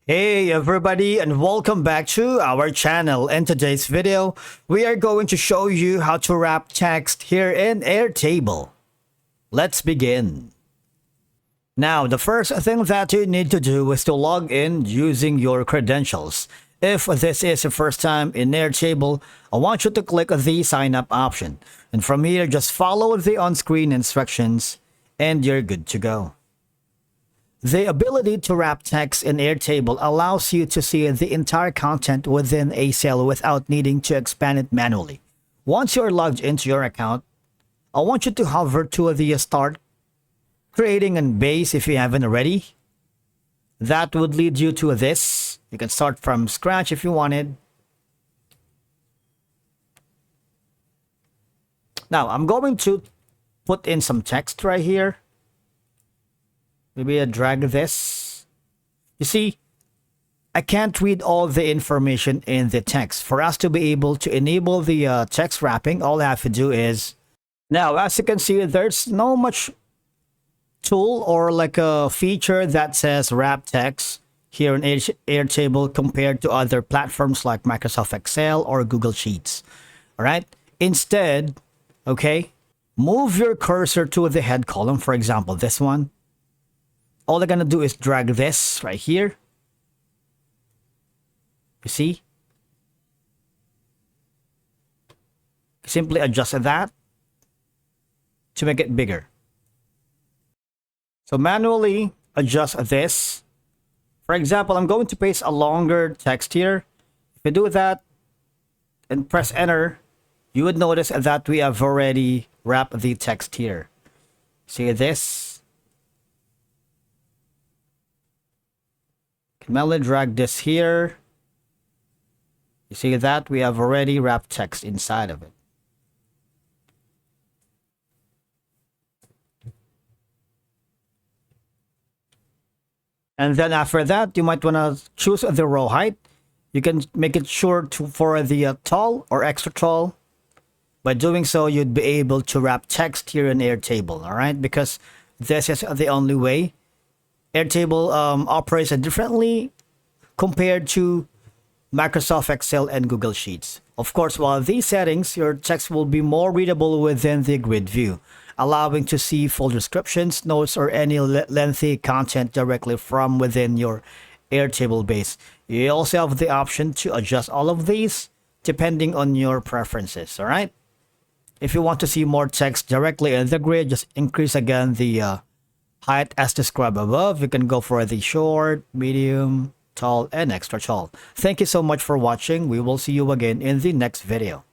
Hey everybody, and welcome back to our channel. In today's video, we are going to show you how to wrap text here in Airtable. Let's begin. Now, the first thing that you need to do is to log in using your credentials. If this is your first time in Airtable, I want you to click the sign up option. And from here, just follow the on-screen instructions and you're good to go. The ability to wrap text in Airtable allows you to see the entire content within a cell without needing to expand it manually. Once you're logged into your account, I want you to hover to the start, creating a base if you haven't already. That would lead you to this. You can start from scratch if you wanted. Now, I'm going to put in some text right here. Maybe I drag this. You see, I can't read all the information in the text. For us to be able to enable the text wrapping, all I have to do is... Now, as you can see, there's no much tool or like a feature that says wrap text here in Airtable compared to other platforms like Microsoft Excel or Google Sheets. All right? Instead, okay, move your cursor to the head column, for example, this one. All I'm gonna do is drag this right here. You see? Simply adjust that to make it bigger. So manually adjust this. For example, I'm going to paste a longer text here. If you do that and press enter, you would notice that we have already wrapped the text here. See this? Can manually drag this here. You see that we have already wrapped text inside of it. And then after that, you might want to choose the row height. You can make it sure for the tall or extra tall. By doing so, you'd be able to wrap text here in Airtable, all right? Because this is the only way. Airtable operates differently compared to Microsoft Excel and Google Sheets. Of course, while these settings, your text will be more readable within the grid view, allowing to see full descriptions, notes, or any lengthy content directly from within your Airtable base. You also have the option to adjust all of these depending on your preferences, all right? If you want to see more text directly in the grid, just increase again the height as described above. You can go for the short, medium, tall, and extra tall. Thank you so much for watching. We will see you again in the next video.